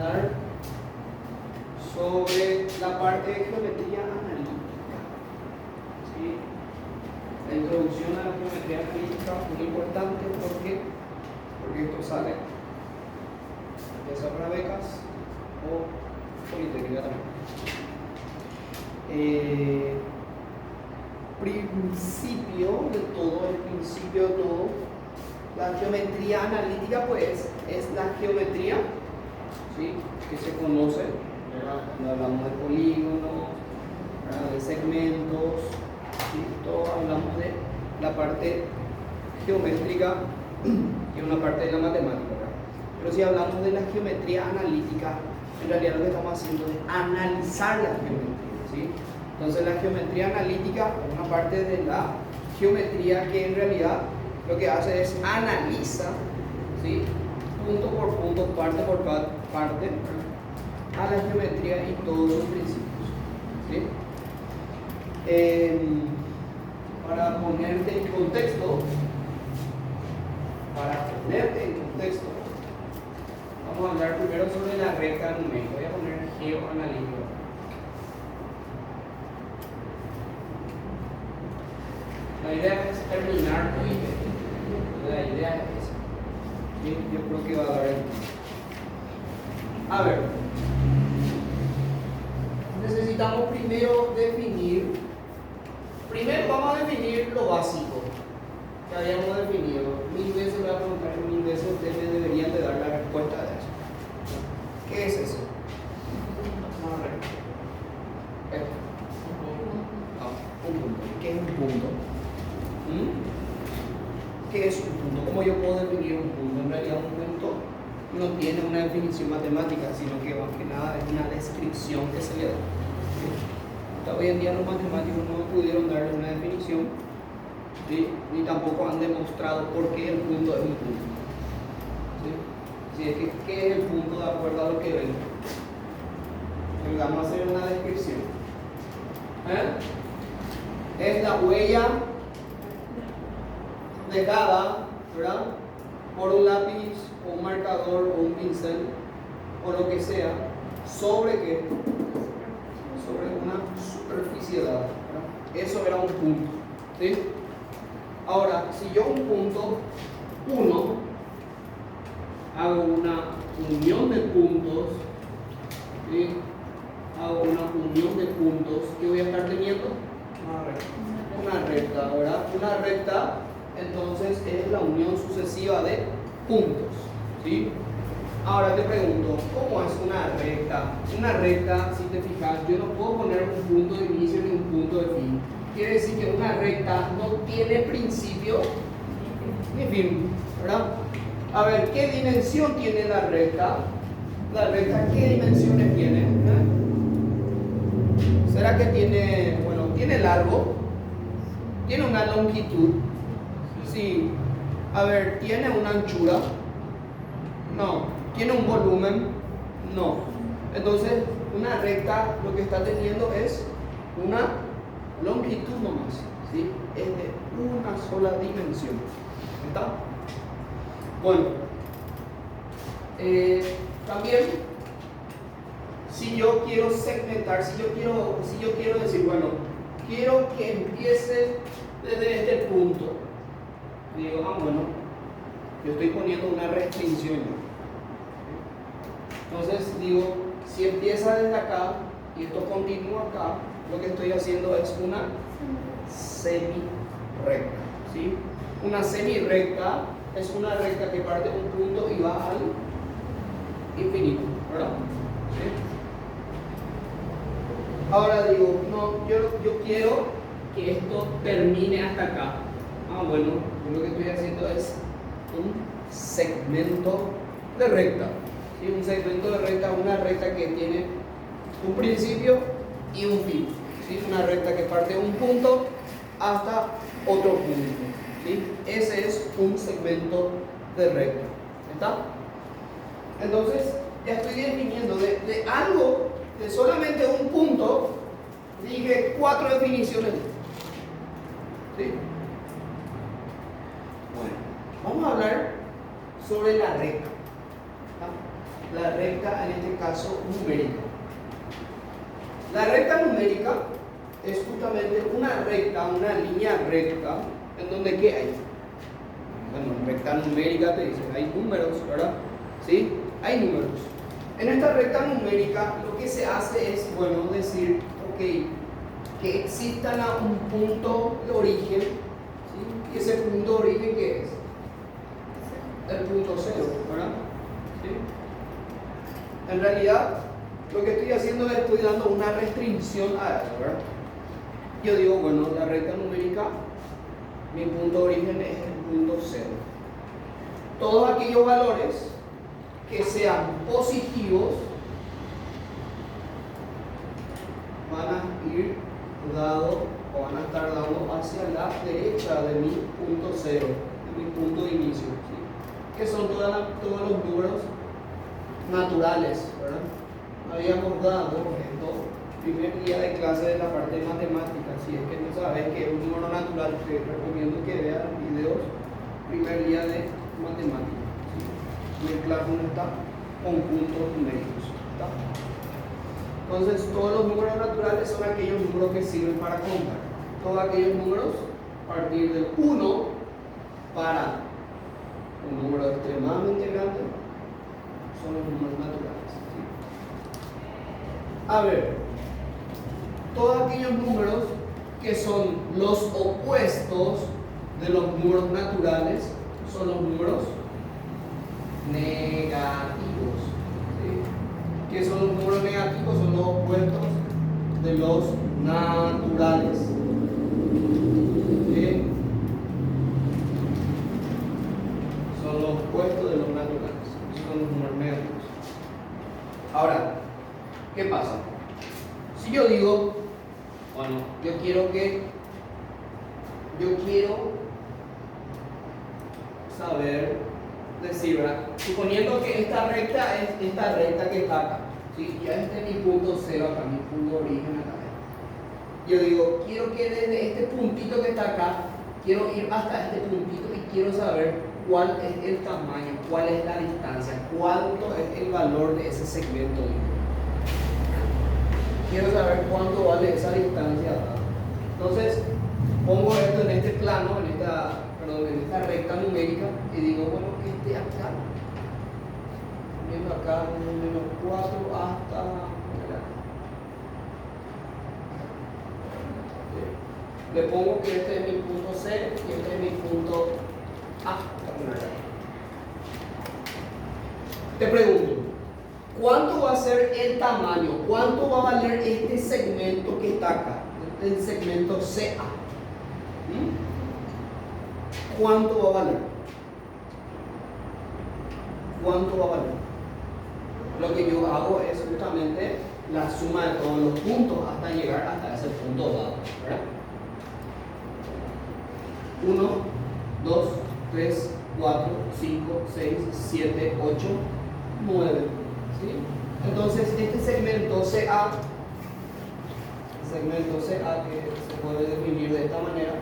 hablar sobre la parte de geometría analítica. ¿Sí? La introducción a la geometría analítica es muy importante porque esto sale ya sea para becas o politécnica también. Principio de todo, la geometría analítica pues es la geometría, ¿sí?, que se conoce, ¿verdad? Cuando hablamos de polígonos, ¿verdad?, de segmentos, ¿sí? Todo hablamos de la parte geométrica y una parte de la matemática, ¿verdad? Pero si hablamos de la geometría analítica, en realidad lo que estamos haciendo es analizar la geometría, ¿sí? Entonces la geometría analítica es una parte de la geometría que en realidad lo que hace es analiza, ¿sí?, punto por punto, parte por parte, a la geometría y todos sus principios, ¿sí? Para ponerte en contexto, vamos a hablar primero sobre la recta numérica. Voy a poner geoanalítica. La idea es terminar hoy. La idea es esa. ¿Sí? Yo creo que va a dar el tiempo. A ver. Necesitamos primero definir. Primero vamos a definir lo básico que habíamos definido. Mil veces voy a preguntar, mil veces ustedes me deberían de dar la respuesta de eso. ¿Qué es eso? Vamos a ver. Esto. Un punto. ¿Qué es un punto? ¿Qué es un punto? ¿Cómo yo puedo definir un punto? En realidad un punto no tiene una definición matemática, sino que más que nada es una descripción que se le da. ¿Sí? Hoy en día los matemáticos no pudieron darle una definición, ¿sí?, ni tampoco han demostrado por qué el punto es un punto. ¿Sí? Si es que, ¿qué es el punto de acuerdo a lo que ven? Vamos a hacer una descripción. Es la huella dejada, ¿verdad?, por un lápiz o un marcador o un pincel o lo que sea, ¿sobre qué? Sobre una superficie dada, ¿verdad? Eso era un punto, ¿sí? Ahora, si yo un punto 1 hago una unión de puntos, ¿sí?, hago una unión de puntos, ¿qué voy a estar teniendo? Una recta, ¿verdad? Una recta, entonces es la unión sucesiva de puntos, ¿sí? Ahora te pregunto, ¿cómo es una recta? Una recta, si te fijas, yo no puedo poner un punto de inicio ni un punto de fin. Quiere decir que una recta no tiene principio ni fin, ¿verdad? A ver, ¿qué dimensión tiene la recta? La recta, ¿qué dimensiones tiene? ¿Será que tiene, bueno, tiene largo? ¿Tiene una longitud? Sí. A ver, ¿tiene una anchura? No. ¿Tiene un volumen? No. Entonces, una recta lo que está teniendo es una longitud nomás, ¿sí? Es de una sola dimensión. ¿Está? Bueno. También, si yo quiero segmentar, si yo quiero decir, bueno, quiero que empiece desde este punto. Digo, bueno, yo estoy poniendo una restricción. Entonces digo, si empieza desde acá y esto continúa acá, lo que estoy haciendo es una semirrecta, ¿sí? Una semirrecta es una recta que parte de un punto y va al infinito, ¿verdad? ¿Sí? Ahora digo, no, yo quiero que esto termine hasta acá. Bueno, yo lo que estoy haciendo es un segmento de recta. ¿Sí? Un segmento de recta, una recta que tiene un principio y un fin. ¿Sí? Una recta que parte de un punto hasta otro punto. ¿Sí? Ese es un segmento de recta. ¿Está? Entonces, ya estoy definiendo de algo, de solamente un punto, dije 4 definiciones. ¿Sí? Bueno, vamos a hablar sobre la recta. La recta recta, en este caso numérica. La recta numérica es justamente una recta, una línea recta, en donde ¿qué hay? Bueno, recta numérica te dice, hay números, ¿verdad? ¿Sí? Hay números. En esta recta numérica lo que se hace es, bueno, decir, ok, que exista un punto de origen, ¿sí? ¿Y ese punto de origen qué es? El punto cero, ¿verdad? ¿Sí? En realidad, lo que estoy haciendo es estoy dando una restricción a eso, ¿verdad? Yo digo, bueno, la recta numérica, mi punto de origen es el punto cero. Todos aquellos valores que sean positivos van a ir dados o van a estar dando hacia la derecha de mi punto cero, de mi punto de inicio, ¿sí? Que son todos los números naturales, ¿verdad? Habíamos dado esto primer día de clase de la parte de matemáticas. Si es que no sabes que es un número natural, te recomiendo que veas videos primer día de matemáticas. En el classroom está conjuntos numéricos, ¿está? Entonces todos los números naturales son aquellos números que sirven para contar. Todos aquellos números a partir del 1 para un número extremadamente grande son los números naturales, ¿sí? A ver, todos aquellos números que son los opuestos de los números naturales son los números negativos, ¿sí? ¿Qué son los números negativos? Son los opuestos de los naturales, ¿sí? Son los opuestos de los naturales, son los números negativos. Ahora, ¿qué pasa? Si yo digo, bueno, yo quiero saber decir, ¿verdad? Suponiendo que esta recta es esta recta que está acá, ¿sí? Ya este es mi punto cero acá, mi punto de origen acá. Yo digo, quiero que desde este puntito que está acá, quiero ir hasta este puntito y quiero saber cuál es el tamaño, cuál es la distancia, cuánto es el valor de ese segmento. Quiero saber cuánto vale esa distancia. Entonces, pongo esto en este plano, en esta recta numérica, y digo, bueno, que esté acá, viendo acá, menos 4 hasta. Le pongo que este es mi punto C y este es mi punto A. Te pregunto, ¿cuánto va a ser el tamaño? ¿Cuánto va a valer este segmento que está acá? El segmento CA. ¿Cuánto va a valer? ¿Cuánto va a valer? Lo que yo hago es justamente la suma de todos los puntos hasta llegar hasta ese punto dado, ¿verdad? 1, 2, 3, 4, 5, 6, 7, 8, 9. ¿Sí? Entonces, este segmento CA, que se puede definir de esta manera,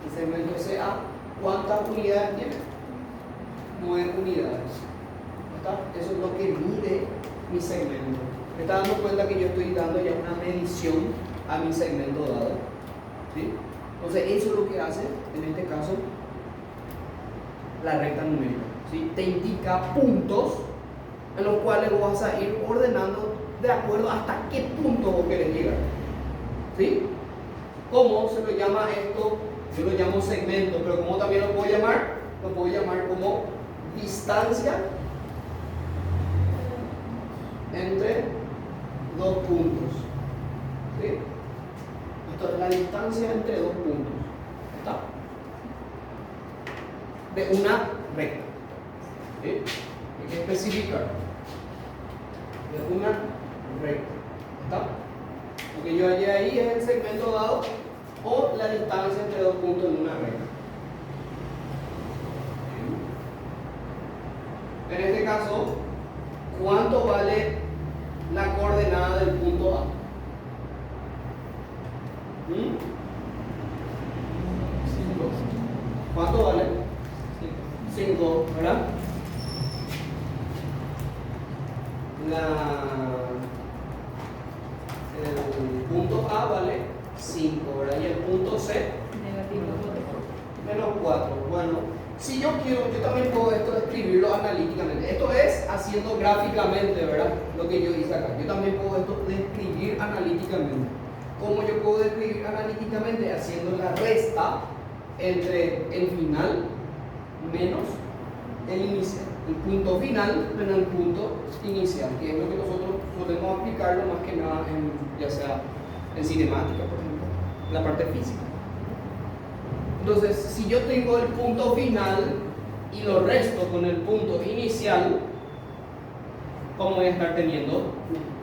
el segmento CA, ¿cuántas unidades tiene? 9 unidades. ¿Está? Eso es lo que mide mi segmento. Me está dando cuenta que yo estoy dando ya una medición a mi segmento dado, ¿sí? Entonces, eso es lo que hace, en este caso, la recta numérica, ¿sí? Te indica puntos en los cuales vos vas a ir ordenando de acuerdo hasta qué punto vos querés llegar, ¿sí? ¿Cómo se lo llama esto? Yo lo llamo segmento, pero ¿cómo también lo puedo llamar? Lo puedo llamar como distancia entre dos puntos, ¿sí? Esto es la distancia entre dos puntos, ¿está? De una recta, ¿sí? Hay que especificar de una recta, ¿está? Lo que yo hallé ahí es el segmento dado o la distancia entre dos puntos en una recta. En este caso, ¿cuánto vale la coordenada del punto A? 5. ¿Cuánto vale? 5, ¿verdad? el punto A vale 5, ¿verdad? Y el punto C menos 4. Bueno, si yo quiero, yo también puedo esto describirlo analíticamente. Esto es haciendo gráficamente, ¿verdad? Lo que yo hice acá. Yo también puedo esto describir analíticamente. ¿Cómo yo puedo describir analíticamente? Haciendo la resta entre el final menos el inicial. El punto final menos el punto inicial, que es lo que nosotros podemos aplicarlo más que nada ya sea en cinemática, por ejemplo, la parte física. Entonces, si yo tengo el punto final y lo resto con el punto inicial, ¿cómo voy a estar teniendo?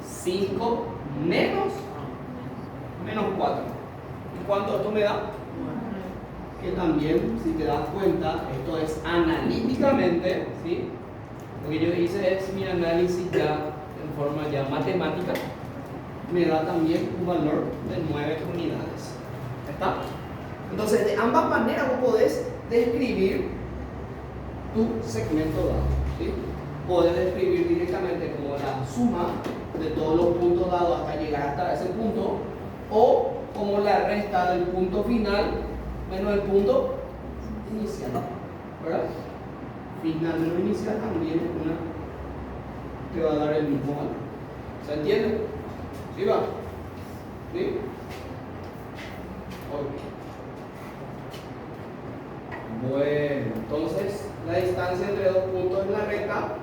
5 menos 4. ¿Y cuánto esto me da? Que también, si te das cuenta, esto es analíticamente, ¿sí? Lo que yo hice es mi análisis ya en forma ya matemática, me da también un valor de 9 unidades. ¿Está? Entonces, de ambas maneras vos podés describir tu segmento dado, ¿sí? Podés describir directamente como la suma de todos los puntos dados hasta llegar hasta ese punto, o como la resta del punto final menos el punto inicial, ¿verdad? Final menos inicial también te va a dar el mismo valor. ¿Se entiende? ¿Sí va? ¿Sí? Ok. Bueno, entonces la distancia entre dos puntos en la recta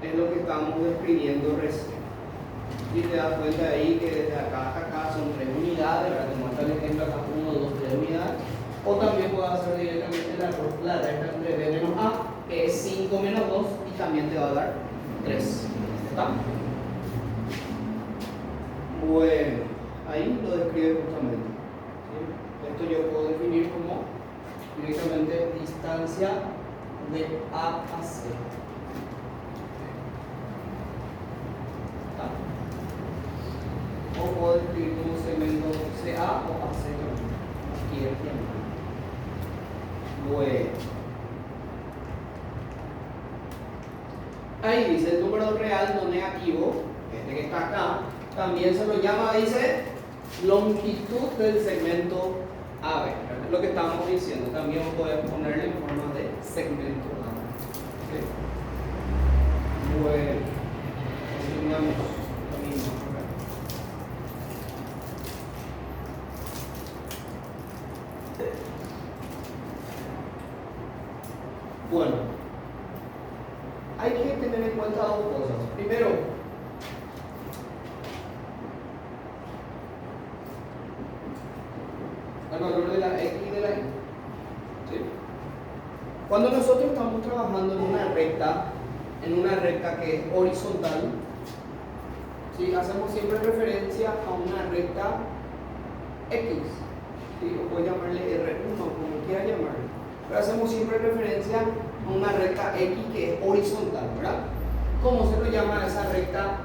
es lo que estamos describiendo recién. Y te das cuenta ahí que desde acá hasta acá son 3 unidades, ¿verdad? Te muestra el ejemplo acá 1, 2, 3 unidades. O también puedes hacer directamente la recta entre B menos A, que es 5 menos 2, y también te va a dar 3. ¿Está? Bueno, ahí lo describe justamente. ¿Sí? Esto yo puedo definir como directamente distancia de A a C. ¿Está? O puedo escribir como segmento CA o AC aquí el tiempo. Bueno, ahí dice el número real no negativo, este que está acá, también se lo llama, dice, longitud del segmento AB. Es lo que estábamos diciendo, también podemos ponerle en forma de segmento AB. ¿Sí? Bueno, continuamos lo mismo. Bueno, hay que tener en cuenta dos cosas. Primero, el valor de la X y de la Y. ¿Sí? Cuando nosotros estamos trabajando en una recta que es horizontal, ¿sí? Hacemos siempre referencia a una recta X, ¿sí? O puede llamarle R1, como quiera llamarle. Pero hacemos siempre referencia a una recta X que es horizontal, ¿verdad? ¿Cómo se lo llama a esa recta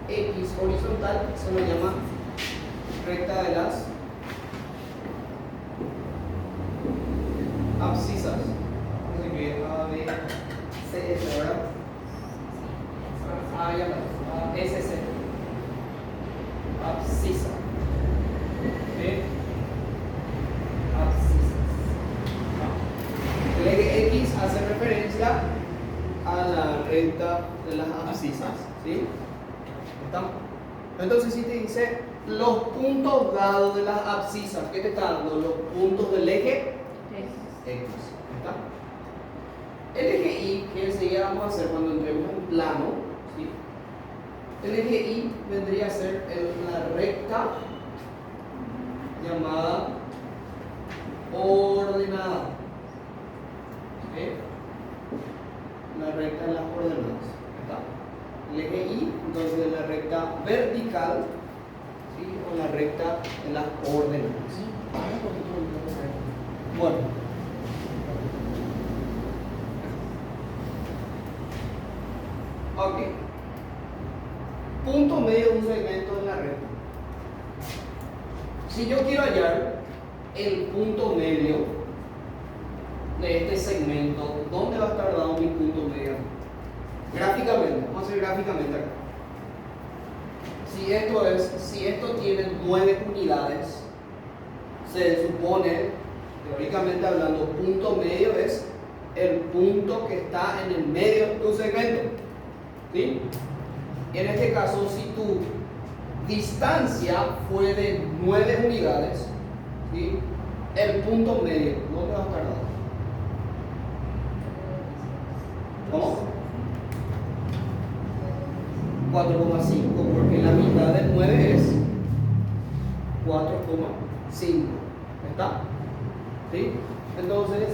X horizontal? Se lo llama recta de las abscisas. Así que A, B, C, S, ¿verdad? A, ya está. S, C. Abscisa. ¿Sí? El eje X hace referencia a la recta de las abscisas, ¿sí? ¿Está? Entonces, si te dice los puntos dados de las abscisas, ¿qué te está dando? Los puntos del eje X. ¿Está? El eje Y, que enseguida vamos a hacer cuando entremos en plano, ¿sí? El eje Y vendría a ser la recta llamada ordenada. ¿Sí? La recta de las ordenadas. ¿Está? El eje Y, entonces la recta vertical, ¿sí? O la recta de las ordenadas. Bueno. Ok. Punto medio de un segmento en la recta. Si yo quiero hallar el punto medio de este segmento, ¿dónde va a estar dado mi punto medio? Gráficamente, vamos a hacer gráficamente acá. Si esto tiene 9 unidades, se supone, teóricamente hablando, punto medio es el punto que está en el medio de tu segmento. ¿Sí? En este caso, si tu distancia fue de 9 unidades, ¿sí? El punto medio, ¿dónde va a estar dado? ¿Cómo? 4,5, porque la mitad del 9 es 4,5. ¿Está? ¿Sí? Entonces,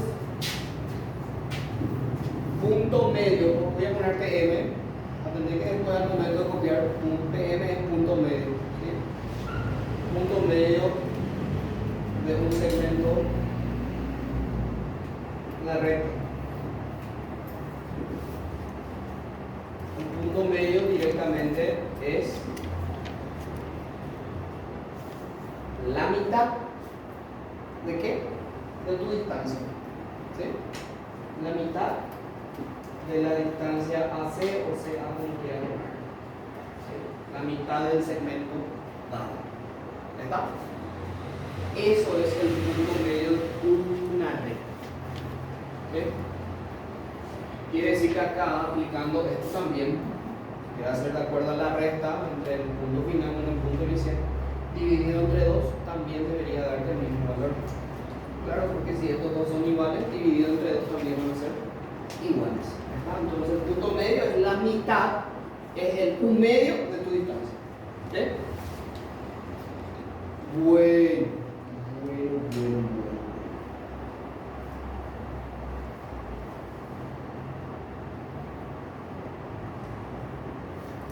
punto medio, voy a poner PM, atendé que después al momento de copiar, PM es punto medio. ¿Sí? Punto medio de un segmento en la recta. Un punto medio directamente es la mitad de qué? De tu distancia. ¿Sí? La mitad de la distancia AC o CA punteado. ¿Sí? La mitad del segmento dado. ¿Está? Eso es el punto medio de una recta. ¿Sí? Quiere decir que acá, aplicando esto también, que va a ser de acuerdo a la resta entre el punto final y el punto inicial, dividido entre 2, también debería darte el mismo valor. Claro, porque si estos dos son iguales, dividido entre 2 también van a ser iguales. Entonces el punto medio es la mitad, es el 1/2 de tu distancia. ¿Sí? Bueno.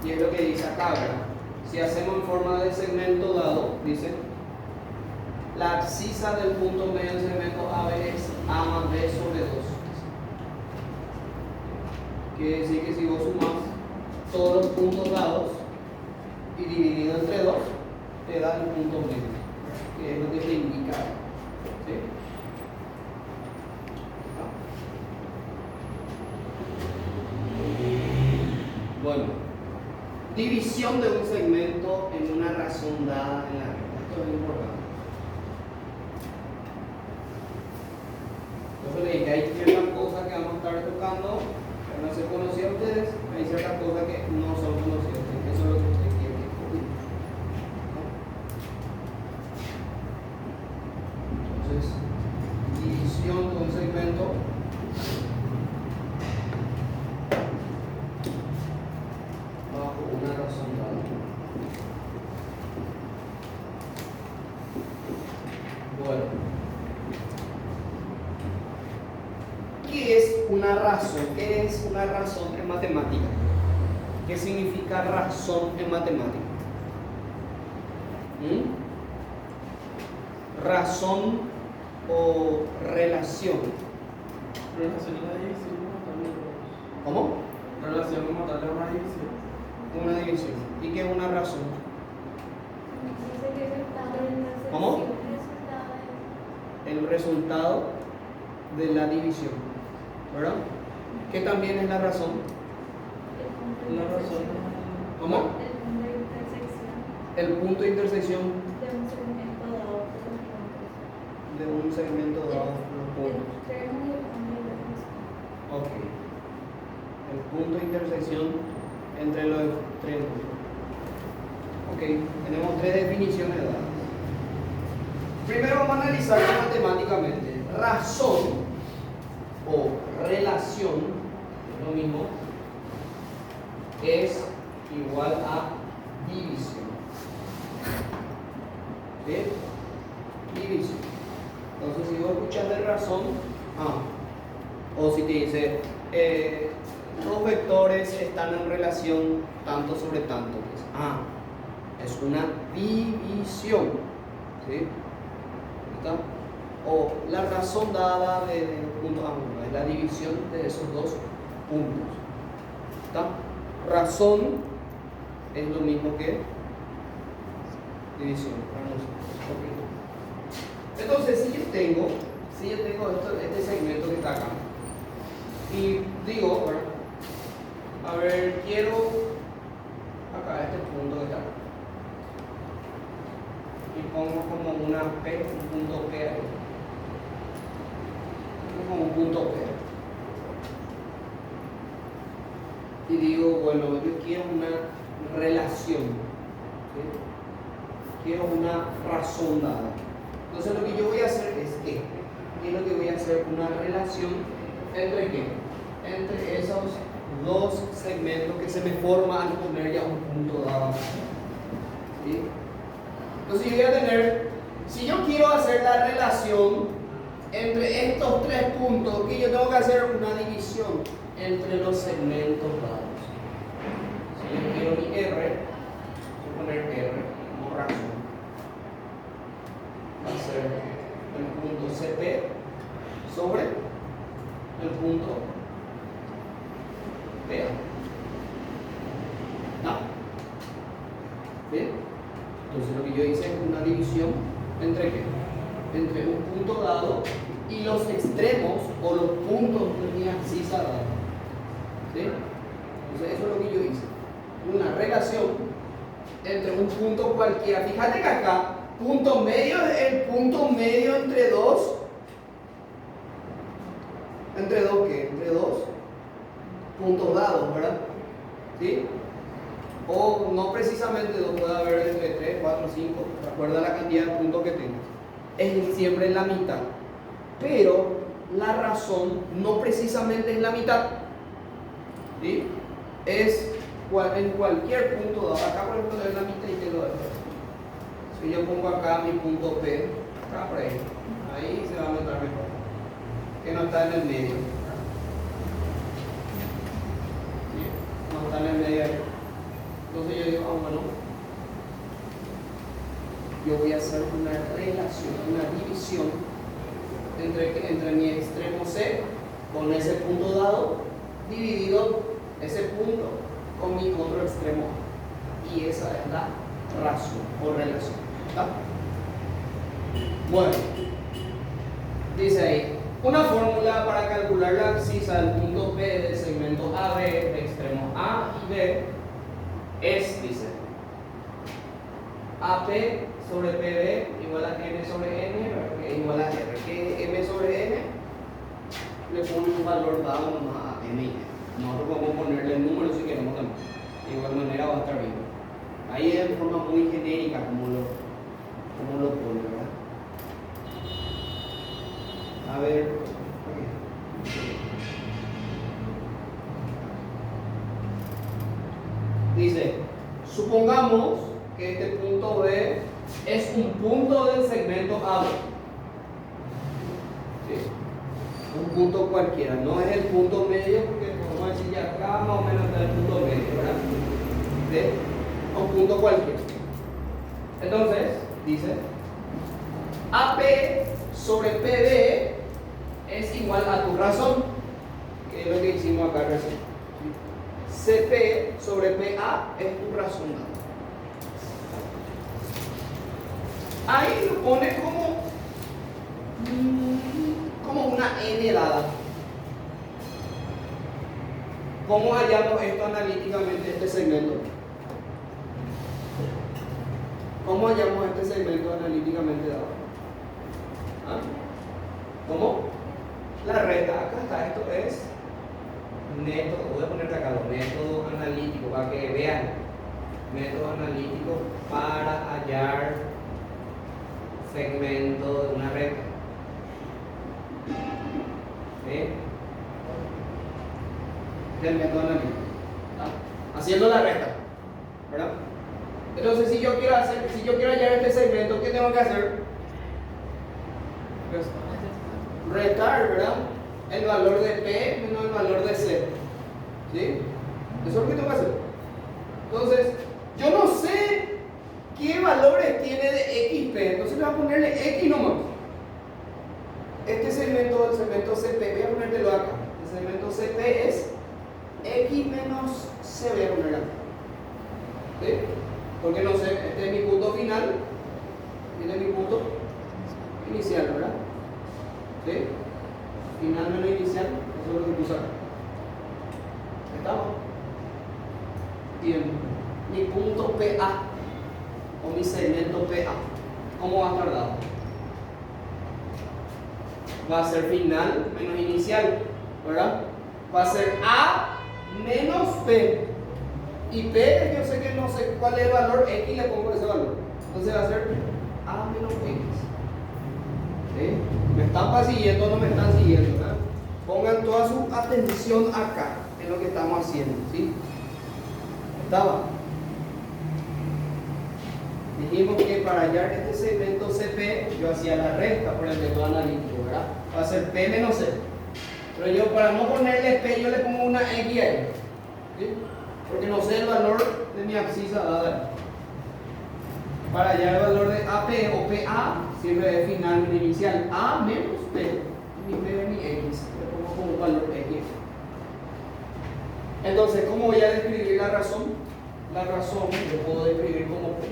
Y es lo que dice acá, ¿verdad? Si hacemos en forma de segmento dado, dice, la abscisa del punto medio del segmento AB es A más B sobre 2. Quiere decir que si vos sumás todos los puntos dados y dividido entre 2, te da el punto medio, que es lo que te indica. ¿Sí? Bueno, división de un segmento en una razón dada en la recta. Esto es importante. Entonces le dije, hay ciertas cosas que vamos a estar tocando que no se conocían a ustedes, hay ciertas cosas que no son conocidas. Eso es lo que ustedes quieren que descubrir. Entonces, división de un segmento bajo una razón dada. Bueno, ¿qué es una razón? ¿Qué es una razón en matemática? ¿Qué significa razón en matemática? Razón o relación. Relación a la división como tal. ¿Cómo? Relación como tal a una división. Una división. ¿Y qué es una razón? ¿Cómo? El resultado de la división, ¿verdad? ¿Qué también es la razón? La razón. ¿Cómo? El punto de intersección de un segmento dado por los puntos. Ok. El punto de intersección entre los extremos. Ok, tenemos 3 definiciones dadas. Primero vamos a analizar matemáticamente. Razón o relación, es lo mismo, es igual a división. ¿Bien? División. Entonces, si vos escuchas de razón, o si te dice, los vectores están en relación tanto sobre tanto, pues, es una división. ¿Sí? ¿Está? O la razón dada de punto A, es la división de esos dos puntos. ¿Está? Razón es lo mismo que división para nosotros. Okay. Entonces, si yo tengo este segmento que está acá, y digo, A ver, quiero acá este punto que está. Y pongo como una P, un punto P ahí. Como un punto P. Y digo, bueno, yo quiero una relación. ¿Sí? Quiero una razón dada. Entonces lo que yo voy a hacer es que quiero que voy a hacer una relación entre qué? Entre esos dos segmentos que se me forman al poner ya un punto dado. ¿Sí? Entonces yo voy a tener, si yo quiero hacer la relación entre estos tres puntos, que yo tengo que hacer una división entre los segmentos dados. Si yo quiero mi R, voy a poner R como razón. Va a ser el punto CP sobre el punto PA. ¿No? ¿Bien? Entonces lo que yo hice es una división entre ¿qué? Entre un punto dado y los extremos o los puntos de mi abscisa dada. ¿Sí? Entonces eso es lo que yo hice. Una relación entre un punto cualquiera. Fíjate que acá, punto medio es el punto medio entre dos. ¿Entre dos qué? Entre dos puntos dados, ¿verdad? ¿Sí? O no precisamente dos, puede haber entre 3, 4, 5, recuerda la cantidad de puntos que tengas. Es siempre en la mitad. Pero la razón no precisamente es la mitad. ¿Sí? Es en cualquier punto dado. Acá por ejemplo es la mitad y quedo después. Si yo pongo acá mi punto P, acá por ahí se va a notar mejor. Que no está en el medio. ¿Sí? No está en el medio ahí. Entonces yo digo, bueno, yo voy a hacer una relación, una división entre mi extremo C con ese punto dado, dividido ese punto con mi otro extremo A. Y esa es la razón o relación. ¿Está? Bueno, dice ahí, una fórmula para calcular la abscisa del punto P del segmento AB de extremo A y B es, dice, AP sobre PB igual a N sobre N, que es igual a R, que M sobre N le pone un valor dado nomás a N y N. Nosotros podemos ponerle el número si queremos también. De igual manera va a estar bien. Ahí es de forma muy genérica como lo pone, ¿verdad? A ver. Dice, supongamos que este punto B es un punto del segmento AB. ¿Sí? Un punto cualquiera, no es el punto medio porque vamos a decir ya acá más o menos está el punto medio, ¿verdad? ¿Sí? Un punto cualquiera. Entonces, dice, AP sobre PB es igual a tu razón, que es lo que hicimos acá recién. CP sobre PA es tu razón dada. Ahí lo pone como una N dada. ¿Cómo hallamos esto analíticamente, este segmento? ¿Cómo hallamos este segmento analíticamente dado? ¿Ah? ¿Cómo? La reta, acá está, esto es método, voy a ponerte acá los métodos analíticos para que vean. Método analítico para hallar segmento de una recta. ¿Sí? Es el método analítico. ¿Ah? Haciendo la recta, ¿verdad? Entonces, si yo quiero hallar este segmento, ¿qué tengo que hacer? Pues, restar, ¿verdad? El valor de P menos el valor de C. ¿Sí? Eso es lo que tengo que hacer. Entonces, yo no sé qué valores tiene de XP, entonces voy a ponerle X nomás. Este segmento, el segmento CP, voy a ponértelo acá. El segmento CP es X menos C, voy a ponerlo acá. ¿Sí? Porque no sé, este es mi punto final, este es mi punto inicial, ¿verdad? ¿Sí? Final menos inicial, eso es lo que puse acá. ¿Estamos? Bien, mi punto PA o mi segmento PA, ¿cómo va a estar dado? Va a ser final menos inicial, ¿verdad? Va a ser A menos P. Y P, yo sé que no sé cuál es el valor, X le pongo ese valor. Entonces va a ser A menos X. ¿Sí? ¿Me están siguiendo o no me están siguiendo? ¿Verdad? Pongan toda su atención acá, en lo que estamos haciendo. ¿Sí? ¿Estaba? Dijimos que para hallar este segmento CP, yo hacía la resta por el método analítico, ¿verdad? Va a ser P menos C. Pero yo, para no ponerle P, yo le pongo una X ahí. ¿Sí? Porque no sé el valor de mi abscisa dada. Para hallar el valor de AP o PA, siempre es final y inicial. A menos P. Mi P es mi X. Le pongo como un valor X. Entonces, ¿cómo voy a describir la razón? La razón yo puedo describir como P.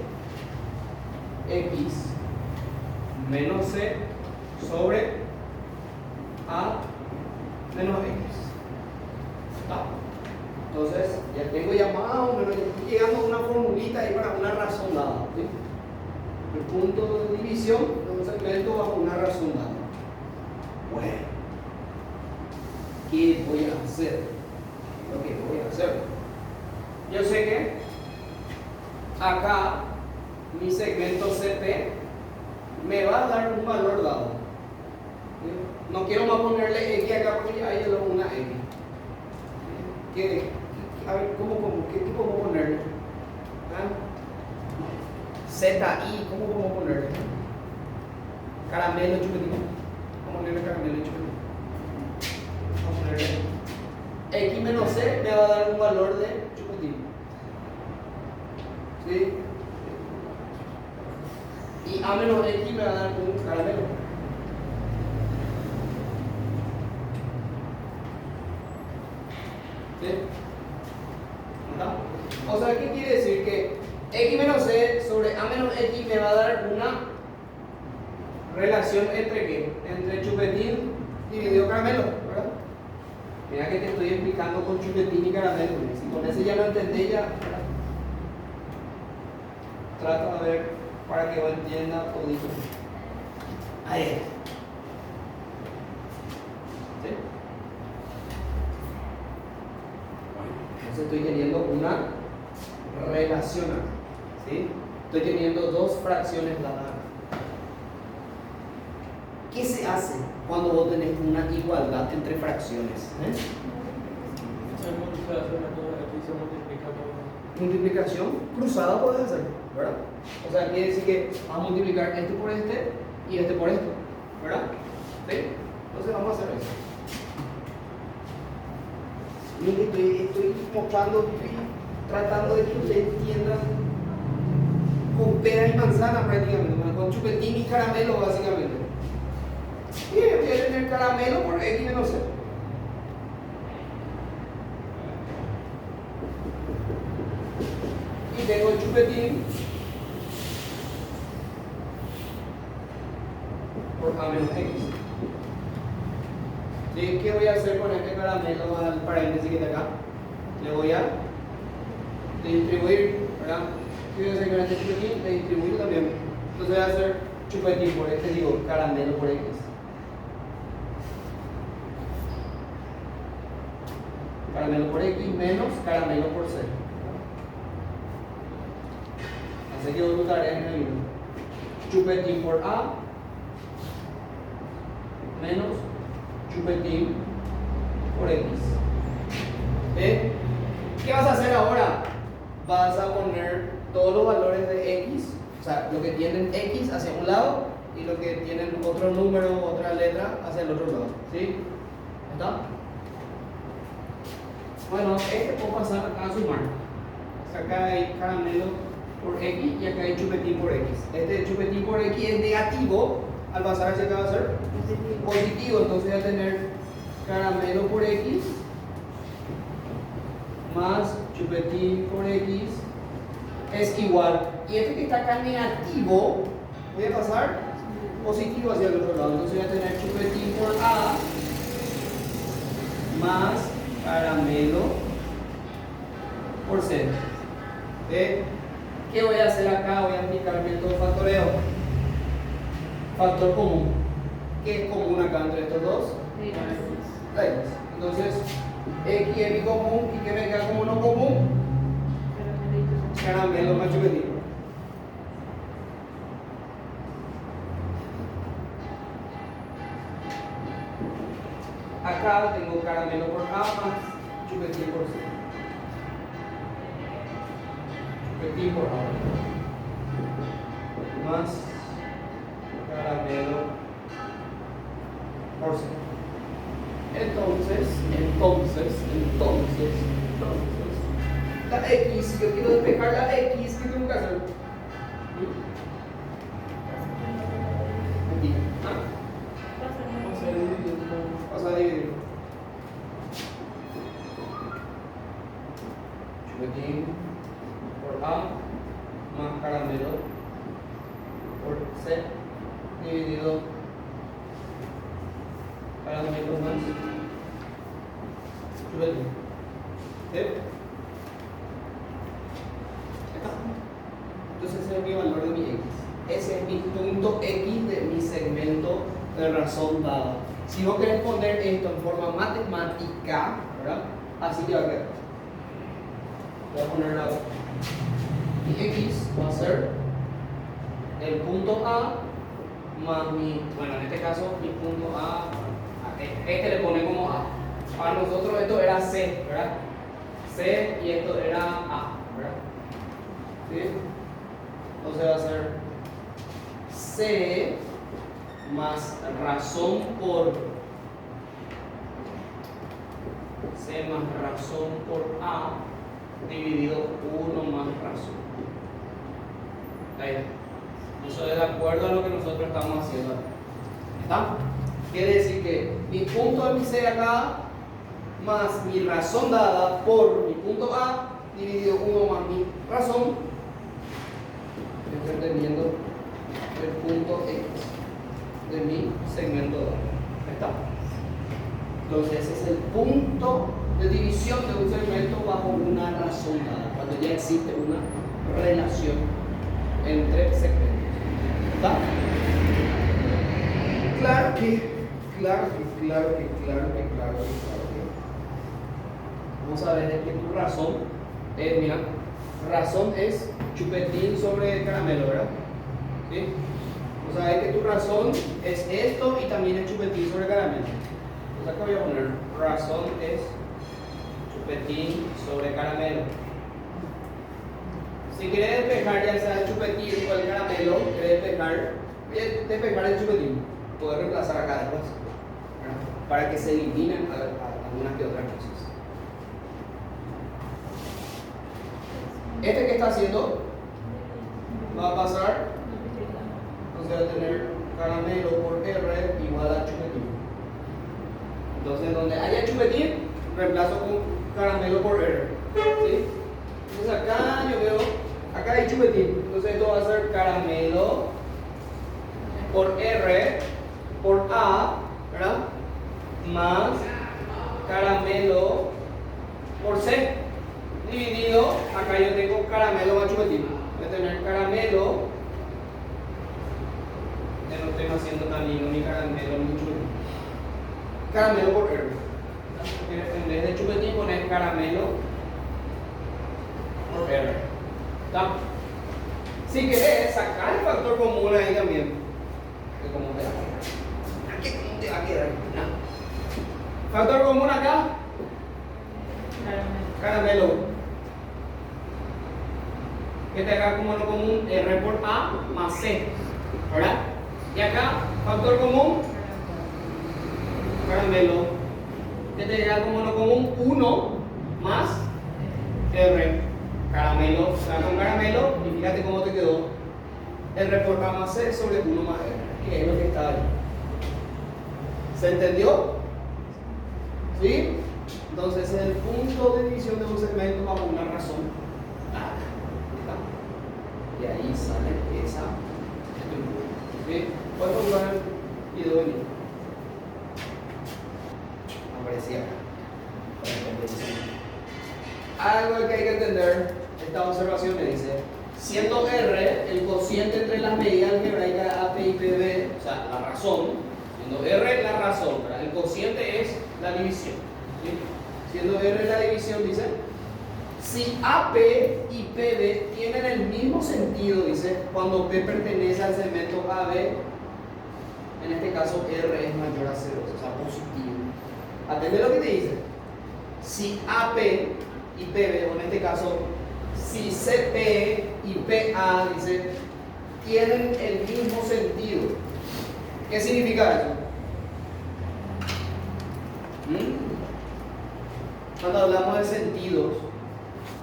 X menos C sobre A menos X. ¿Está? Entonces, ya tengo llamado, pero estoy llegando a una formulita ahí para una razón dada. ¿Sí? El punto de división de un segmento bajo una razón dada. Bueno, ¿qué voy a hacer? Lo que voy a hacer. Yo sé que acá mi segmento CP me va a dar un valor dado. ¿Sí? No quiero más ponerle X acá porque ya hay una X. A ver, ¿qué puedo ponerle? ¿Ah? ZI, ¿cómo podemos ponerle? Caramelo chupetín. Vamos a ponerle caramelo chupetín. Vamos a ponerle X menos C me va a dar un valor de chupetín. ¿Sí? Y A menos X me va a dar un caramelo. ¿Sí? ¿Está? O sea, ¿qué quiere decir? Que X menos C sobre A menos X me va a dar una relación entre ¿qué? Entre chupetín dividido caramelo, ¿verdad? Mira que te estoy explicando con chupetín y caramelo. Si con ese ya lo entendí, ya, ¿verdad? Trata de ver para que lo entienda todito. Ahí está. ¿Sí? Entonces estoy teniendo una relación, ¿sí? Estoy teniendo dos fracciones dadas. ¿Qué se hace cuando vos tenés una igualdad entre fracciones? Multiplicación cruzada puedes hacer, ¿verdad? O sea, quiere decir que vamos a multiplicar este por este y este por esto, ¿verdad? ¿Sí? Entonces vamos a hacer eso. Estoy mostrando, estoy tratando de que ustedes entiendan con pera y manzana prácticamente, con chupetín y caramelo básicamente. Bien, voy a tener caramelo por X menos C. Y tengo el chupetín por A menos X. ¿Sí? ¿Qué voy a hacer con este caramelo al paréntesis que está acá? Le voy a distribuir, ¿verdad? ¿Qué voy a hacer con este chupetín? Le distribuyo también. Entonces voy a hacer chupetín por este, digo, caramelo por X. Caramelo por X menos caramelo por C. Así que dos tareas en el libro. Chupetín por A menos chupetín por X. ¿Qué vas a hacer ahora? Vas a poner todos los valores de X, o sea, lo que tienen X hacia un lado y lo que tienen otro número, otra letra hacia el otro lado. ¿Sí? ¿Está? Bueno, este puedo pasar acá a sumar. Acá hay caramelo por X y acá hay chupetín por X. Este chupetín por X es negativo, al pasar hacia acá va a ser positivo, entonces voy a tener caramelo por X más chupetín por X es igual. Y este que está acá negativo, voy a pasar positivo hacia el otro lado, entonces voy a tener chupetín por A más caramelo por C. ¿Qué voy a hacer acá? Voy a aplicar el método factoreo. Factor común. ¿Qué es común acá entre estos dos? Raíz. Entonces, X es mi común y que me queda como no común. Caramelo más chiquitito. Acá tengo caramelo por A más chupetín por C. Chupetín por A. Más caramelo por C. Entonces, la X, si yo quiero despejar la X, ¿qué tengo que hacer? Aquí. Vas a dividir. Chupetín por A más caramelo por C dividido caramelo más chupetín. ¿Sí? Entonces ese es mi valor de mi X. Ese es mi punto X de mi segmento de razón dada. Si vos querés poner esto en forma matemática, ¿verdad? Así te va a quedar. Voy a poner la mi X va a ser el punto A más mi, bueno, en este caso mi punto A, este le pone como A. Para nosotros esto era C, ¿verdad? C y esto era A, ¿verdad? ¿Sí? Entonces va a ser C más razón por C más razón por A dividido 1 más razón. Ahí. Eso es de acuerdo a lo que nosotros estamos haciendo. ¿Está? Quiere decir que mi punto de mi C acá más mi razón dada por mi punto A dividido 1 más mi razón. Estoy entendiendo el punto X de mi segmento dado. ¿Está? Entonces ese es el punto de división de un segmento bajo una razón dada, cuando ya existe una relación entre segmentos. ¿Está? Claro que. Vamos a ver que tu razón es, mira, razón es chupetín sobre caramelo, ¿verdad? ¿Sí? O sea, que tu razón es esto y también es chupetín sobre caramelo. Entonces acá voy a poner razón es chupetín sobre caramelo. Si quieres despejar ya sea el chupetín o el caramelo, quieres despejar el chupetín, puedes reemplazar acá después, ¿verdad? Para que se eliminen algunas que otras cosas. Este que está haciendo va a pasar, entonces va a tener caramelo por R igual a chupetín. Entonces donde haya chupetín, reemplazo con caramelo por R. ¿Sí? Entonces acá yo veo, acá hay chupetín, entonces esto va a ser caramelo por R por A, ¿verdad? Más caramelo por C dividido, acá yo tengo caramelo más chupetín. Voy a tener caramelo, ya no estoy haciendo tan lindo ni caramelo ni chupetín. Caramelo por R. En vez de chupetín poner caramelo por R. ¿Está? Si querés sacar el factor común ahí también. ¿Cómo te va a quedar? ¿Cómo te va a quedar? ¿No? Factor común acá. Caramelo. Que te haga como lo común R por A más C. ¿Verdad? Y acá, factor común. Caramelo. Que te haga como lo común 1 más R. Caramelo. O sea, con caramelo. Y fíjate cómo te quedó. R por A más C sobre 1 más R. Que es lo que está ahí. ¿Se entendió? ¿Sí? Entonces ese es el punto de división de un segmento bajo una razón. Y ahí sale esa estructura. ¿Sí? Puedes jugar el video de mí. Aparecía acá. Algo que hay que entender esta observación me dice, siendo R el cociente entre las medidas algebraicas AP y PB, o sea, la razón, siendo R la razón, ¿verdad? El cociente es la división. ¿Sí? Siendo R la división, dice, si AP y PB tienen el mismo sentido, dice, cuando P pertenece al segmento AB, en este caso R es mayor a 0, o sea, positivo. Atende lo que te dice. Si AP y PB, o en este caso, si CP y PA, dice, tienen el mismo sentido. ¿Qué significa eso? Cuando hablamos de sentidos,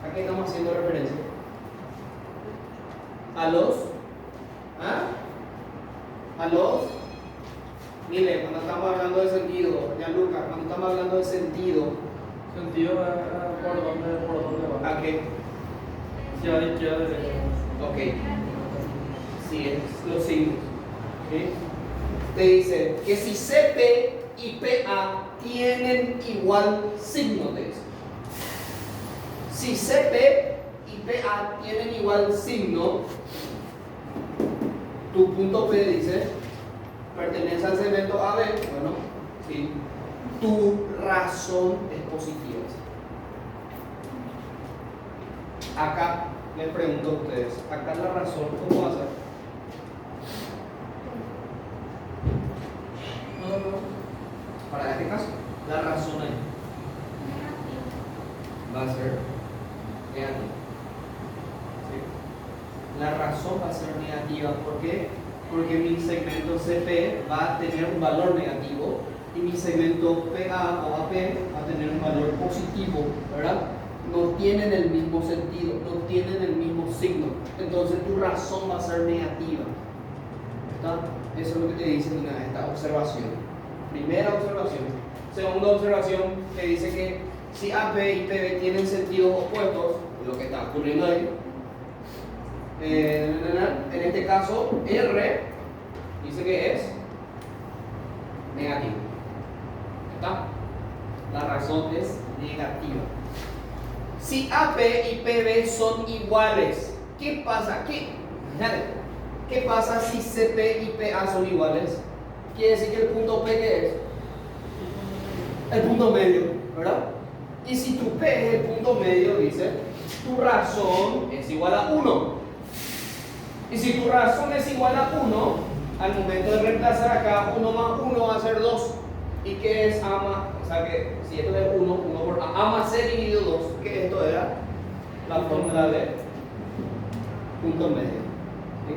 ¿a qué estamos haciendo referencia? A los, mire, cuando estamos hablando de sentido, Gianluca, cuando estamos hablando de sentido, Sentido por dónde va. ¿a qué? Izquierda, izquierda, derecha. Ok, sí, es los signos. ¿Sí? Te dice que si CP y PA tienen igual signo, te dice. Si CP y PA tienen igual signo, tu punto P dice, pertenece al segmento AB, bueno, sí, tu razón es positiva. Acá les pregunto a ustedes, acá la razón, ¿cómo va a ser? Para este caso, la razón ahí va a ser negativa. ¿Sí? La razón va a ser negativa. ¿Por qué? Porque mi segmento CP va a tener un valor negativo y mi segmento PA o AP va a tener un valor positivo, ¿verdad? No tienen el mismo sentido, no tienen el mismo signo. Entonces tu razón va a ser negativa. ¿Está? Eso es lo que te dice esta observación. Primera observación. Segunda observación que dice que si AP y PB tienen sentidos opuestos, lo que está ocurriendo ahí, en este caso R dice que es negativo. ¿Está? La razón es negativa. Si AP y PB son iguales, ¿qué pasa? ¿Qué pasa si CP y PA son iguales? Quiere decir que el punto P, ¿qué es? El punto medio, ¿verdad? Y si tu P es el punto medio, dice, tu razón es igual a 1. Y si tu razón es igual a 1, al momento de reemplazar acá, 1 más 1 va a ser 2. ¿Y qué es A más? O sea que si esto es 1, 1 por A más C dividido 2, que esto era la fórmula de punto medio. ¿Sí?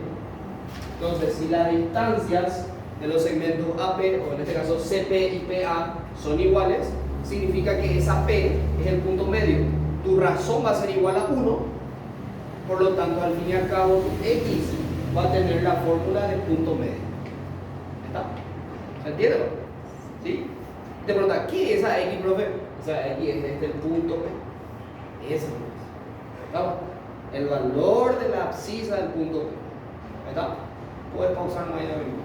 Entonces, si las distancias de los segmentos AP, o en este caso CP y PA, son iguales, significa que esa P es el punto medio. Tu razón va a ser igual a 1, por lo tanto, al fin y al cabo, tu X va a tener la fórmula de punto medio. ¿Está? ¿Se entiende? ¿Sí? Te pregunta, ¿qué es esa X, profe? Esa X es el punto P. Eso es. ¿Está? El valor de la abscisa del punto P. ¿Está? Puedes pausarlo ahí mismo.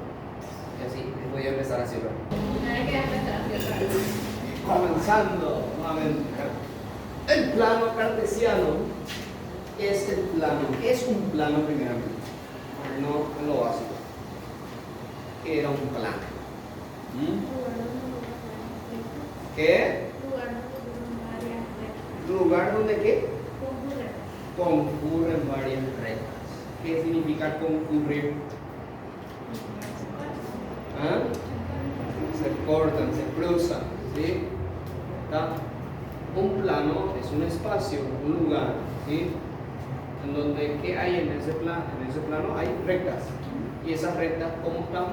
Y así, voy a empezar así, ¿verdad? Avanzando nuevamente. El plano cartesiano es el plano. Es un plano primeramente. No en lo básico. ¿Qué era un plano? ¿Qué? Lugar donde qué? Concurren varias rectas. ¿Qué significa concurrir? ¿Ah? Se cortan, se cruzan, ¿sí? ¿Está? Un plano es un espacio, un lugar, ¿sí? En donde, ¿qué hay en ese plano? En ese plano hay rectas. Y esas rectas, ¿cómo están?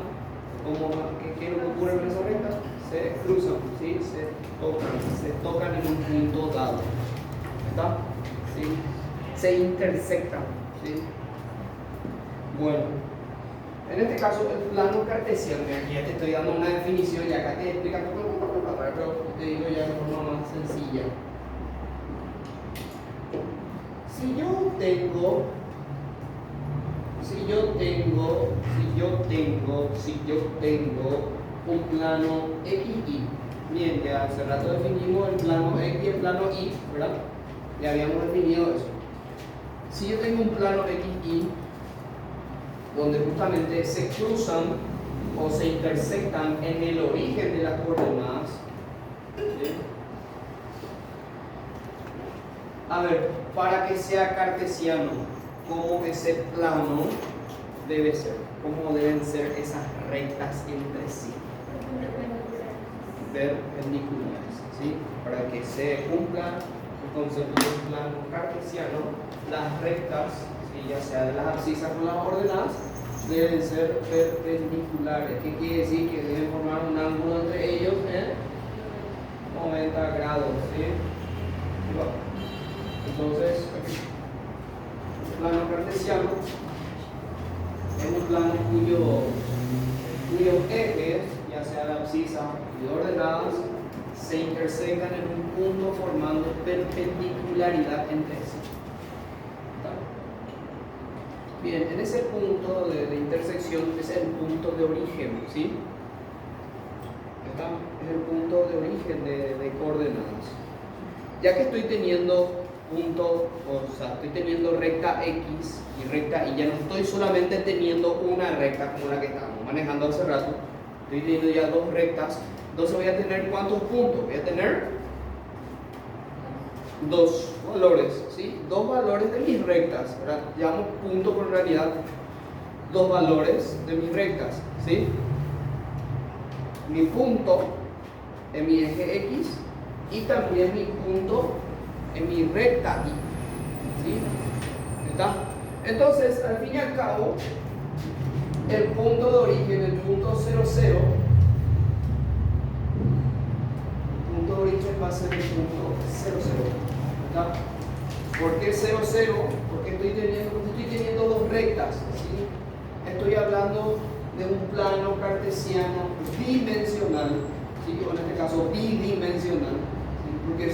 ¿Qué es lo que ocurre con esas rectas? Se cruzan, ¿sí? Se tocan en un punto dado. ¿Está? ¿Sí? Se intersectan, ¿sí? Bueno. En este caso, el plano cartesiano, aquí ya te estoy dando una definición y acá te explica, pero te digo ya de forma más sencilla. Si yo tengo un plano XY, bien, que hace rato definimos el plano X y el plano Y, ¿verdad? Ya habíamos definido eso. Si yo tengo un plano XY donde justamente se cruzan o se intersectan en el origen de las coordenadas, ¿sí? A ver, para que sea cartesiano, ¿cómo ese plano debe ser? ¿Cómo deben ser esas rectas entre sí? Perpendiculares, ¿sí? Para que se cumpla el concepto del plano cartesiano, las rectas, ¿sí? Ya sea de las abscisas o las ordenadas, deben ser perpendiculares. ¿Qué quiere decir? Que deben formar un ángulo entre ellos en 90 grados, ¿sí? Entonces, el plano cartesiano es un plano cuyos ejes, ya sea de abscisa y de ordenadas, se intersecan en un punto formando perpendicularidad entre sí. Bien, en ese punto de intersección es el punto de origen, ¿sí? Es el punto de origen de coordenadas. Ya que estoy teniendo estoy teniendo recta X y recta Y, ya no estoy solamente teniendo una recta como la que estábamos manejando hace rato, estoy teniendo ya dos rectas. Entonces voy a tener ¿cuántos puntos? Voy a tener dos valores, ¿sí? Dos valores de mis rectas, ¿verdad? Llamo punto, pero en realidad dos valores de mis rectas, ¿sí? Mi punto en mi eje X y también mi punto en mi recta Y, ¿sí? ¿Está? Entonces, al fin y al cabo, el punto de origen, el punto 0, 0, el punto de origen va a ser el punto 0, 0. ¿Está? ¿Por qué 0, 0? Porque estoy teniendo dos rectas, ¿sí? Estoy hablando de un plano cartesiano dimensional, ¿sí? O en este caso bidimensional, ¿sí? Porque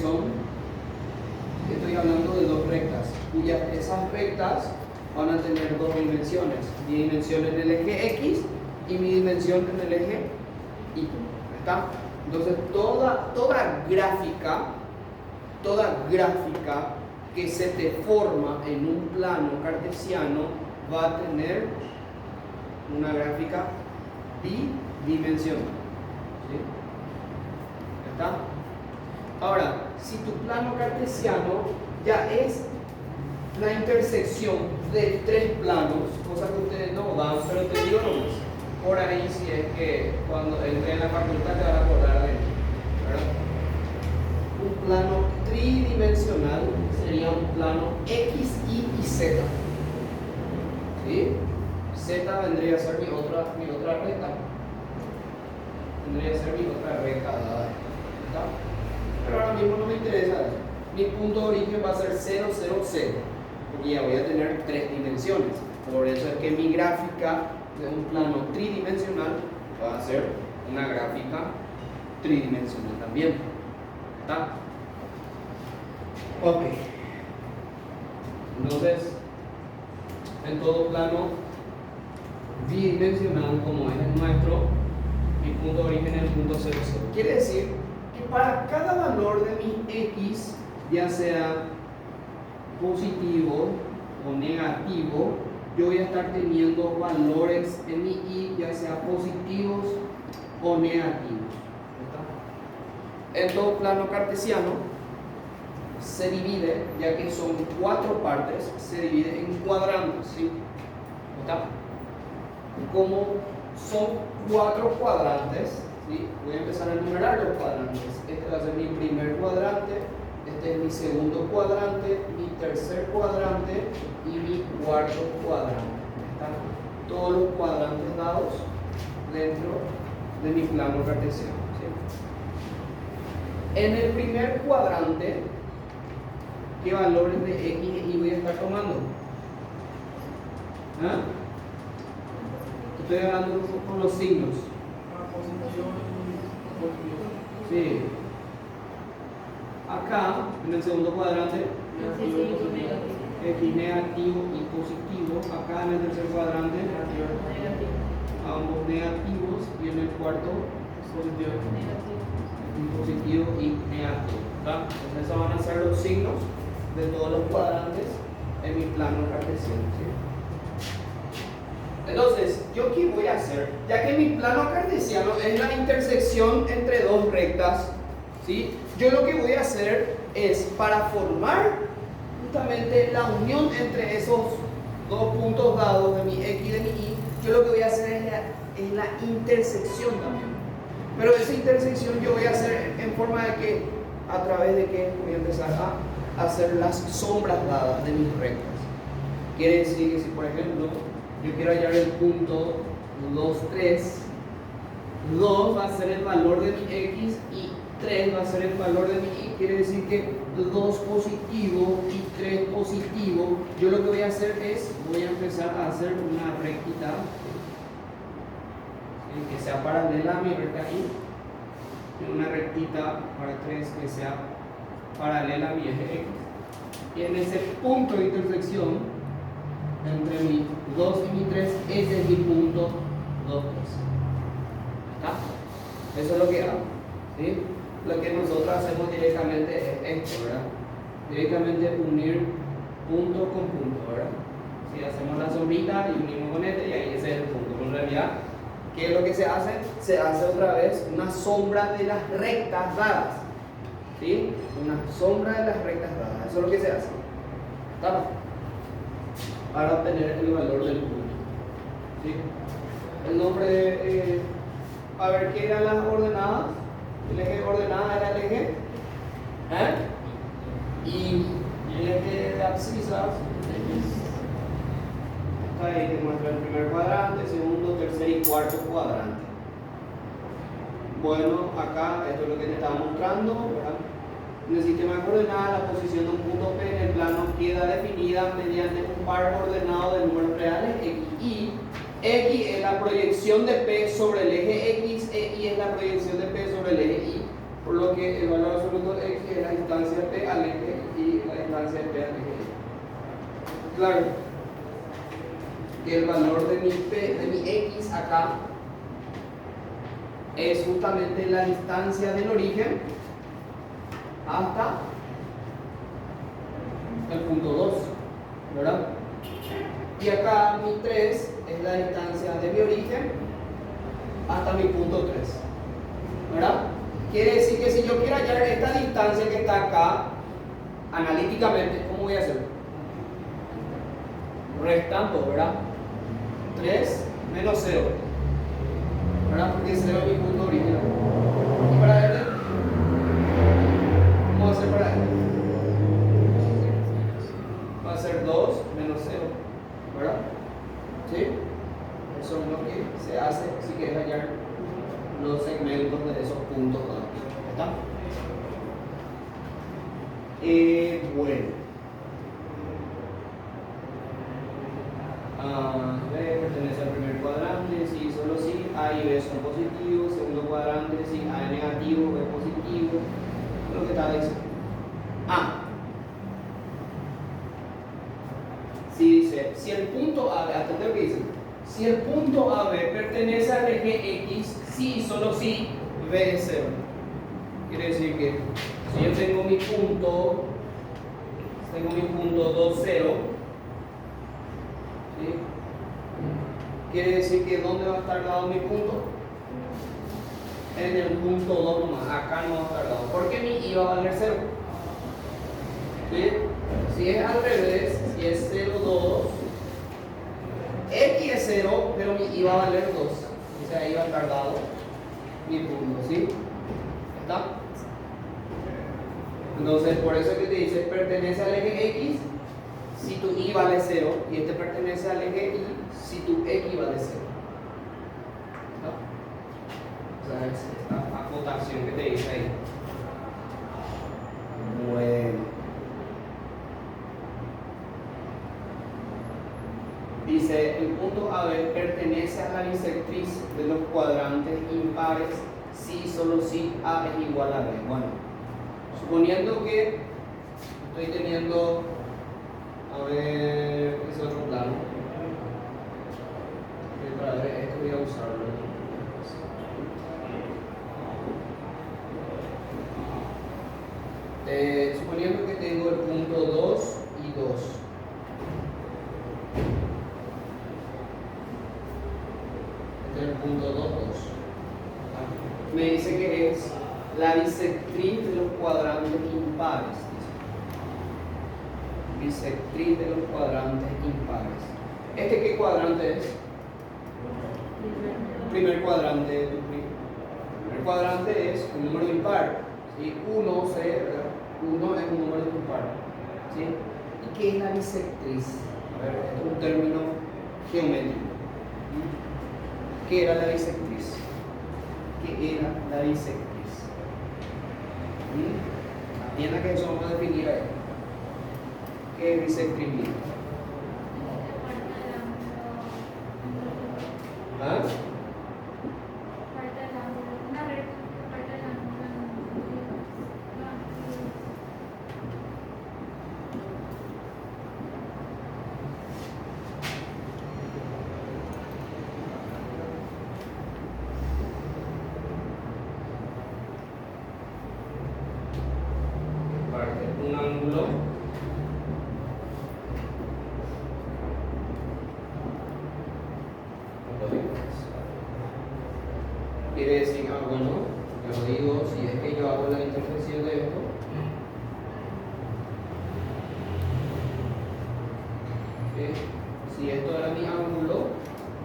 estoy hablando de dos rectas, cuyas esas rectas van a tener dos dimensiones, mi dimensión en el eje X y mi dimensión en el eje Y. ¿Está? Entonces toda gráfica que se te forma en un plano cartesiano va a tener una gráfica bidimensional, ¿sí? ¿Está? Ahora, si tu plano cartesiano ya es la intersección de tres planos, cosa que ustedes no dan, pero te digo nomás, por ahí si es que cuando entres en la facultad te van a acordar de mí, ¿verdad? Un plano tridimensional sería un plano X, Y y Z, ¿sí? Z vendría a ser mi otra recta, vendría a ser mi otra recta dada, ¿está? Pero ahora mismo no me interesa eso. Mi punto de origen va a ser 0, 0, 0, porque ya voy a tener tres dimensiones. Por eso es que mi gráfica de un plano tridimensional va a ser una gráfica tridimensional también. ¿Está? Ok. Entonces, en todo plano bidimensional como es el nuestro, mi punto de origen es el punto 0, 0. Quiere decir que para cada valor de mi X, ya sea positivo o negativo, yo voy a estar teniendo valores en mi Y, ya sea positivos o negativos. ¿Está? En todo plano cartesiano se divide, ya que son cuatro partes, se divide en cuadrantes, ¿sí? ¿Está? Como son cuatro cuadrantes, ¿sí? Voy a empezar a enumerar los cuadrantes. Este va a ser mi primer cuadrante, este es mi segundo cuadrante, mi tercer cuadrante y mi cuarto cuadrante. ¿Están todos los cuadrantes dados dentro de mi plano cartesiano, ¿sí? En el primer cuadrante, ¿qué valores de X y Y voy a estar tomando? ¿Ah? Estoy hablando con los signos. Sí. Acá, en el segundo cuadrante, X negativo y positivo. Acá en el tercer cuadrante, ambos negativos. Y en el cuarto, positivo y negativo. ¿Está? Entonces, esos van a ser los signos de todos los cuadrantes en mi plano cartesiano, ¿sí? Entonces, ¿yo qué voy a hacer? Ya que mi plano cartesiano es la intersección entre dos rectas, ¿sí? Yo lo que voy a hacer es, para formar justamente la unión entre esos dos puntos dados de mi x y de mi y, yo lo que voy a hacer es la intersección también. Pero esa intersección yo voy a hacer en forma de que, a través de que voy a empezar a hacer las sombras dadas de mis rectas. Quiere decir que si, por ejemplo, yo quiero hallar el punto 2, 3, 2 va a ser el valor de mi x y 3 va a ser el valor de mi y. Quiere decir que 2 positivo y 3 positivo. Yo lo que voy a hacer es, voy a empezar a hacer una rectita que sea paralela a mi recta y una rectita para 3 que sea paralela a mi eje x. Y en ese punto de intersección entre mi 2 y mi 3, ese es mi punto 2, 3. Eso es lo que hago, ¿sí? Lo que nosotros hacemos directamente es esto, ¿verdad? Directamente unir punto con punto, ¿verdad? Si hacemos la sombrita y unimos con este, y ahí ese es el punto. Pero en realidad, ¿qué es lo que se hace? Se hace otra vez una sombra de las rectas dadas, ¿sí? Una sombra de las rectas dadas. Eso es lo que se hace, ¿está? Para obtener el valor del punto, ¿sí? El nombre de, a ver, ¿qué eran las ordenadas? El eje ordenada era el eje y el eje de abscisas está ahí, te muestra el primer cuadrante, segundo, tercer y cuarto cuadrante. Bueno, acá esto es lo que te estaba mostrando, ¿verdad? En el sistema de coordenadas, la posición de un punto P en el plano queda definida mediante un par ordenado de números reales x y. X es la proyección de P sobre el eje X e Y es la proyección de P sobre el eje Y, por lo que el valor absoluto de X es la distancia de P al eje y la distancia de P al eje Y. Claro que el valor de mi P, de mi X acá es justamente la distancia del origen hasta el punto 2, ¿verdad? Y acá mi 3 es la distancia de mi origen hasta mi punto 3, ¿verdad? Quiere decir que si yo quiero hallar esta distancia que está acá, analíticamente, ¿cómo voy a hacer? Restando, ¿verdad? 3 menos 0, ¿verdad? Porque 0 es mi punto original. Y para este, ¿cómo va a ser para este? Va a ser 2 menos 0, ¿verdad? ¿Sí? Eso es lo que se hace si quieres hallar los segmentos de esos puntos. ¿Está? Bueno. B pertenece al primer cuadrante, sí, solo sí. A y B son positivos. Segundo cuadrante, sí, A es negativo, B es positivo. Lo que estaba diciendo. Si dice, si el punto AB, atente lo que dice, si el punto AB pertenece al eje X, sí y solo sí, B es 0. Quiere decir que si yo tengo mi punto 2, 0, ¿sí? Quiere decir que ¿dónde va a estar dado mi punto? En el punto 2 nomás, acá no va a estar dado. ¿Por qué mi I va a valer 0? ¿Sí? Si es al revés, si es 0, 2, X es 0, pero mi I va a valer 2. O sea, ahí va a estar dado mi punto, ¿sí? ¿Está? Entonces, por eso es que te dice, pertenece al eje X si tu I vale 0, y este pertenece al eje Y si tu X vale 0. ¿Está? O sea, es esta acotación que te dice ahí. Bueno. Dice, el punto AB pertenece a la bisectriz de los cuadrantes impares si solo si A es igual a B. Bueno, suponiendo que estoy teniendo, a ver, ese otro plano. Para ver, esto voy a usarlo. Suponiendo que tengo el punto 2 y 2. Este es el punto 2, 2. Me dice que es la bisectriz de los cuadrantes impares. Bisectriz de los cuadrantes impares. ¿Este qué cuadrante es? Primer cuadrante de tu primer. El cuadrante es un número impar. ¿Sí? 1 es un número impar. ¿Sí? ¿Y qué es la bisectriz? A ver, esto es un término geométrico. ¿Qué era la bisectriz? ¿Qué era la bisectriz? Atienda que eso vamos a definir ahí. ¿Qué es bisectriz? ¿Ah? Un ángulo quiere decir, bueno, yo digo, si es que yo hago la intersección de esto, ¿sí? Si esto era mi ángulo,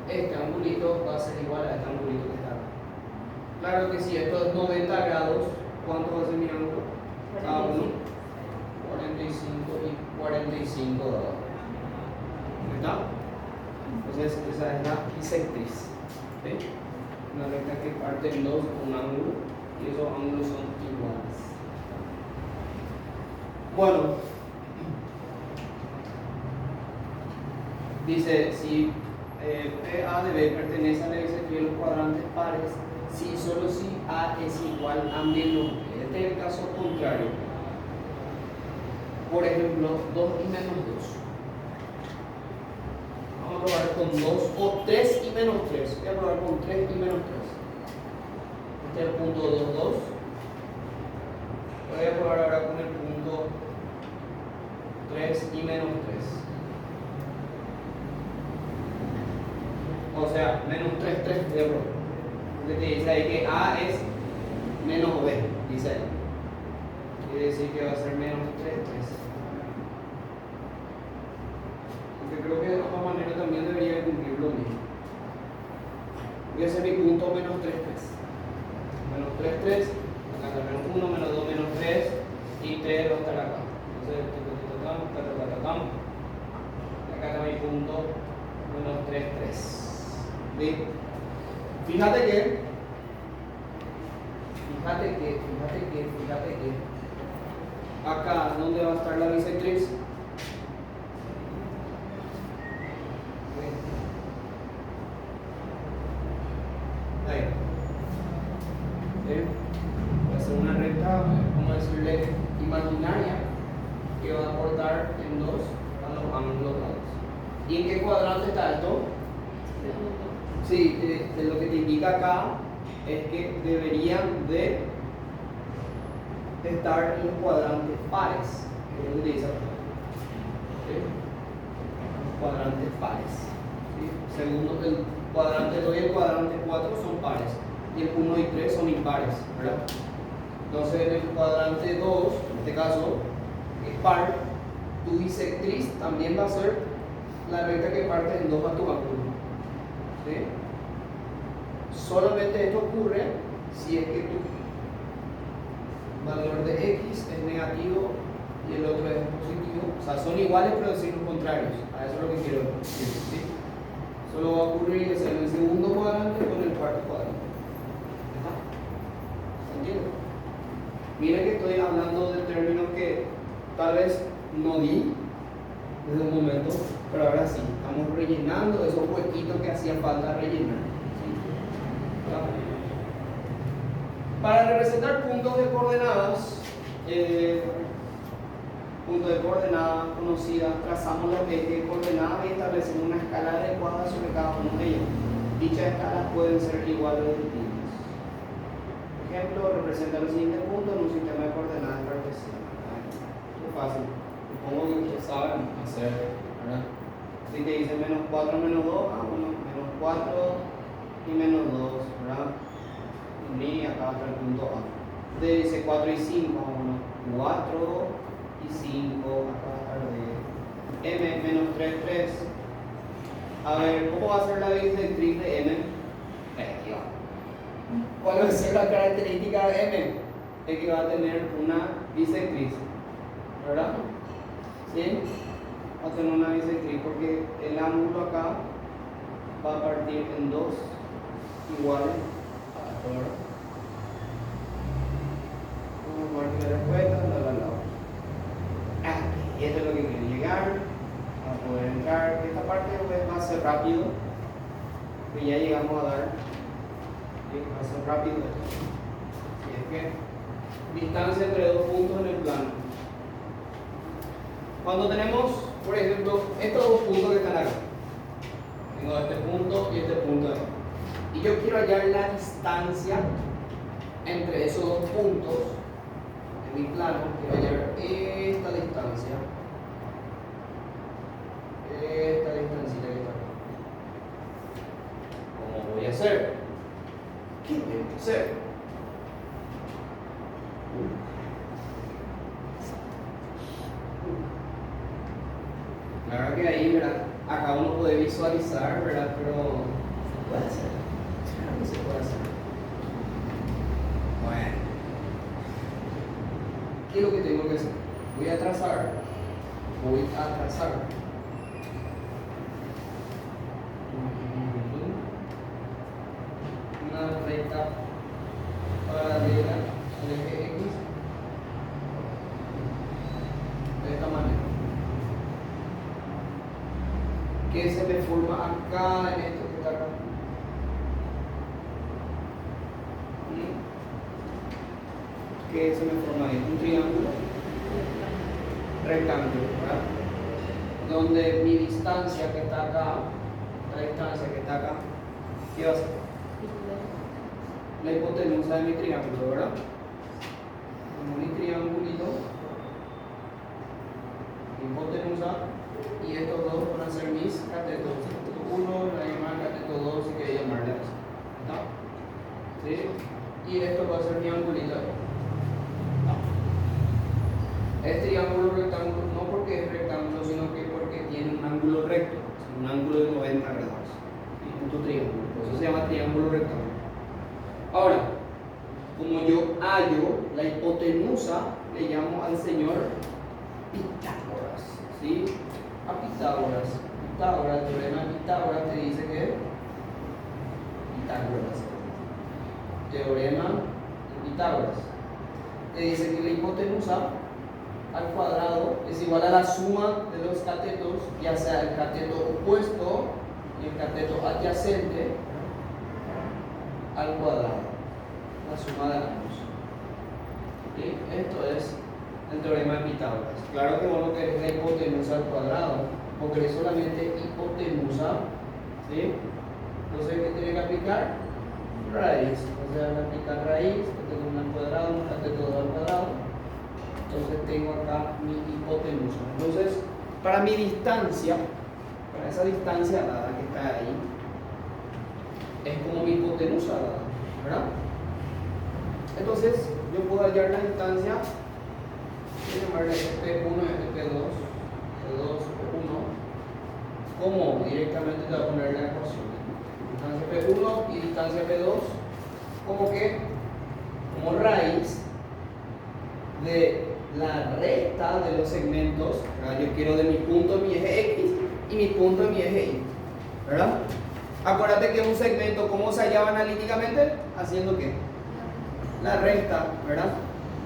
este angulito va a ser igual a este angulito que está acá. Claro que si esto es 90 grados, ¿cuánto va a ser mi ángulo? Cada uno 45 y 45 grados. ¿Está? Entonces esa es la bisectriz. ¿Sí? Una recta que parte en dos, un ángulo, y esos ángulos son iguales. Bueno, dice si A de B pertenece a la bisectriz de los cuadrantes pares, si solo si A es igual a menos B. Este es el caso contrario. Por ejemplo, 2 y menos 2. Vamos a probar con 2 o 3 y menos 3. Voy a probar con 3 y menos 3. Este es el punto 2, 2. Voy a probar ahora con el punto 3 y menos 3. O sea, menos 3, 3 voy a probar. Porque te dice ahí que A es menos B, dice ahí. Quiere decir que va a ser menos 3, 3. Porque creo que de otra manera también debería cumplir lo mismo. Voy a hacer mi punto menos 3, 3. Menos 3, 3. Acá está menos 1, menos 2, menos 3. Y 3 va a estar acá. Entonces, acá está mi punto menos 3, 3. ¿Sí? Fíjate que acá, ¿dónde va a estar la bisectriz? Ahí. Va a ser una recta, vamos a decirle, imaginaria, que va a aportar en 2 a los ángulos dados. ¿Y en qué cuadrante está esto? Sí, de lo que te indica acá es que deberían de estar en cuadrantes pares. ¿Qué es lo que dice acá? ¿Sí? Cuadrantes pares. ¿Sí? Segundo, el cuadrante 2 y el cuadrante 4 son pares. Y el 1 y 3 son impares, ¿verdad? Entonces en el cuadrante 2, en este caso, es par, tu bisectriz también va a ser la recta que parte en 2 a tu ángulo. ¿Sí? Solamente esto ocurre si es que tu valor de x es negativo y el otro es positivo. O sea, son iguales pero de signos contrarios. A eso es lo que quiero decir. ¿Sí? Solo va a ocurrir en el segundo cuadrante con el cuarto cuadrante. ¿Se entiende? Miren que estoy hablando de términos que tal vez no di desde un momento, pero ahora sí, estamos rellenando esos huequitos que hacía falta rellenar. ¿Sí? Para representar puntos de coordenadas, punto de coordenadas conocidas, trazamos los ejes de coordenadas y establecemos una escala adecuada sobre cada uno de ellos. Dichas escalas pueden ser iguales o distintas. Por ejemplo, representa los siguientes puntos en un sistema de coordenadas cartesianas. Muy fácil. Supongo que ustedes saben hacer, ¿verdad? Si te dice menos 4 menos 2, bueno, menos 4 y menos 2, ¿verdad? Uní acá hasta el punto A. De dice 4 y 5, bueno, 4 y 5, acá hasta el de M menos 3, 3. A ver, ¿cómo va a ser la bisectriz de M? Dios. ¿Cuál va a ser la característica de M? Es que va a tener una bisectriz, ¿verdad? ¿Sí? Va a tener una bisectriz porque el ángulo acá va a partir en dos iguales a esto, ¿verdad? Vamos a marcar la respuesta, y esto es lo que quiero llegar a poder entrar. Esta parte va a ser rápido, que ya llegamos a dar. ¿Sí? Va a ser rápido esto. Y es que distancia entre dos puntos en el plano. Cuando tenemos, por ejemplo, estos dos puntos que están acá, tengo este punto y este punto acá, y yo quiero hallar la distancia entre esos dos puntos en mi plano, quiero hallar esta distancia que está acá. ¿Cómo voy a hacer? ¿Qué tengo que hacer? La verdad que ahí, ¿verdad? Acá uno puede visualizar, ¿verdad? Pero se puede hacer. Claro que se puede hacer. Bueno. ¿Qué es lo que tengo que hacer? Voy a trazar. Una recta paralela al eje X de esta manera. Que se me forma acá en esto que está acá. Que se me forma ahí un triángulo rectángulo, ¿verdad? Donde mi distancia que está acá, la distancia que está acá, ¿qué va a ser? La hipotenusa de mi triángulo, ¿verdad? Como mi triangulito, hipotenusa, y estos dos van a ser mis catetos. Cateto 1, la llamada cateto 2, si queréis llamarle a eso. ¿Está? ¿Sí? Y esto va a ser mi angulito. Es triángulo rectángulo, no porque es rectángulo, sino que porque tiene un ángulo recto, un ángulo de 90 grados. ¿Sí? Tu triángulo, por eso se llama triángulo rectángulo. Ahora, como yo hallo la hipotenusa, le llamo al señor Pitágoras. ¿Sí? A Pitágoras. El teorema de Pitágoras te dice que teorema de Pitágoras te dice que la hipotenusa al cuadrado es igual a la suma de los catetos, ya sea el cateto opuesto y el cateto adyacente al cuadrado, la suma de ambos. ¿Sí? Esto es el teorema de Pitágoras. Claro que vos no querés la hipotenusa al cuadrado, vos querés solamente hipotenusa. ¿Sí? Entonces, ¿qué tiene que aplicar? Raíz. O sea, aplicar raíz, cateto 1 al cuadrado, cateto 2 al cuadrado. Entonces tengo acá mi hipotenusa. Entonces, para mi distancia, para esa distancia dada que está ahí, es como mi hipotenusa dada, ¿verdad? Entonces, yo puedo hallar la distancia, voy a llamarle P1 y P2, P2, P1, como directamente te voy a poner la ecuación. Distancia P1 y distancia P2, como que, como raíz de la recta de los segmentos, ¿verdad? Yo quiero de mi punto mi eje X y mi punto mi eje Y, ¿verdad? Acuérdate que un segmento, ¿cómo se hallaba analíticamente? ¿Haciendo qué? La recta, ¿verdad?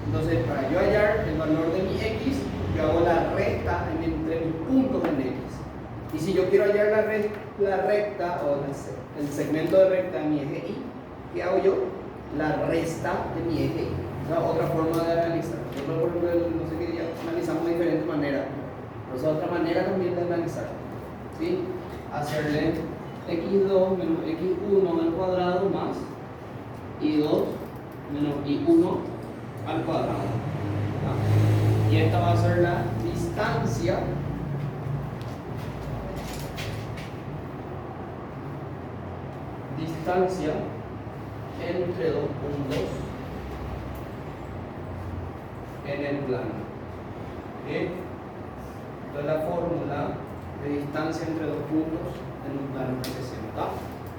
Entonces, para yo hallar el valor de mi X, yo hago la recta entre mis puntos en X. Y si yo quiero hallar la recta o el segmento de recta de mi eje Y, ¿qué hago yo? La resta de mi eje Y. Otra forma de analizar. Nosotros, por ejemplo, no sé qué día, analizamos de diferentes maneras. Pero esa otra manera también de analizar. ¿Sí? Hacerle x2 menos x1 al cuadrado más y2 menos y1 al cuadrado. ¿Ah? Y esta va a ser la distancia distancia entre dos puntos en el plano. ¿Bien? Entonces la fórmula de distancia entre dos puntos en un plano cartesiano. ¿Tá?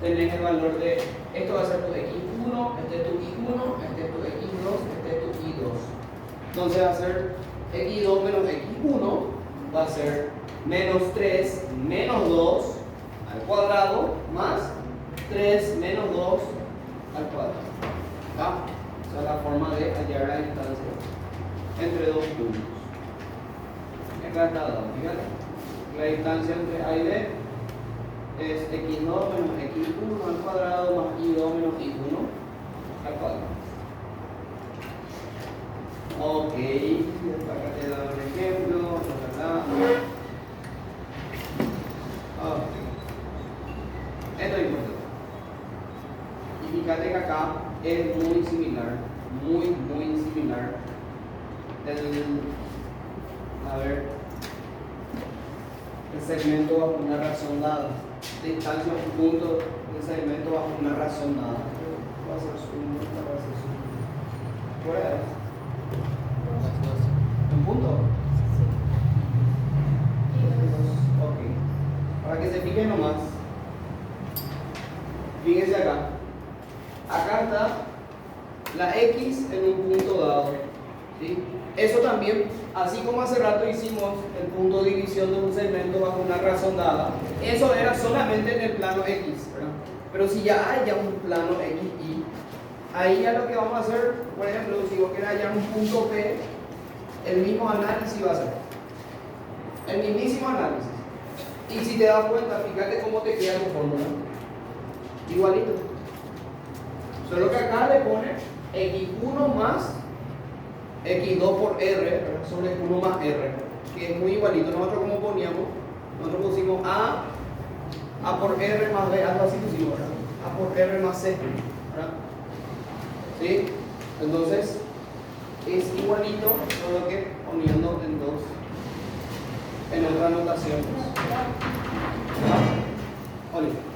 Tenés el valor de, esto va a ser tu x1, este es tu y1, este es tu x2, este es tu y2. Entonces va a ser x2 menos x1, va a ser menos 3 menos 2 al cuadrado más 3 menos 2 al cuadrado. ¿Tá? Esa es la forma de hallar la distancia entre dos puntos. Acá está dado, fíjate. La distancia entre A y B es x2 menos x1 al cuadrado más y2 menos y1 al cuadrado. Ok, acá te he dado un ejemplo. Esto es importante. Y fíjate que acá es muy similar, muy similar. El segmento bajo una razón dada. Distancia a un punto del segmento bajo una razón dada. Va a ser zoom, va a ser zoom. ¿Cuál es? ¿Un punto? Ok. Para que se fijen nomás. Fíjense acá. Acá está la X en un punto dado. ¿Sí? Eso también, así como hace rato hicimos el punto de división de un segmento bajo una razón dada, eso era solamente en el plano X, ¿verdad? Pero si ya hay ya un plano XY, ahí ya lo que vamos a hacer, por ejemplo, si vos querés hallar un punto P, el mismo análisis va a ser. El mismísimo análisis. Y si te das cuenta, fíjate cómo te queda tu fórmula. Igualito. Solo que acá le pone x1 más x2 por r sobre 1 más r, que es muy igualito. Nosotros como poníamos, nosotros pusimos a por r más b, algo así pusimos, ¿verdad? A por r más c, ¿verdad? ¿Sí? Entonces es igualito, solo que poniendo en otra notación. ¿Ah? Oliver.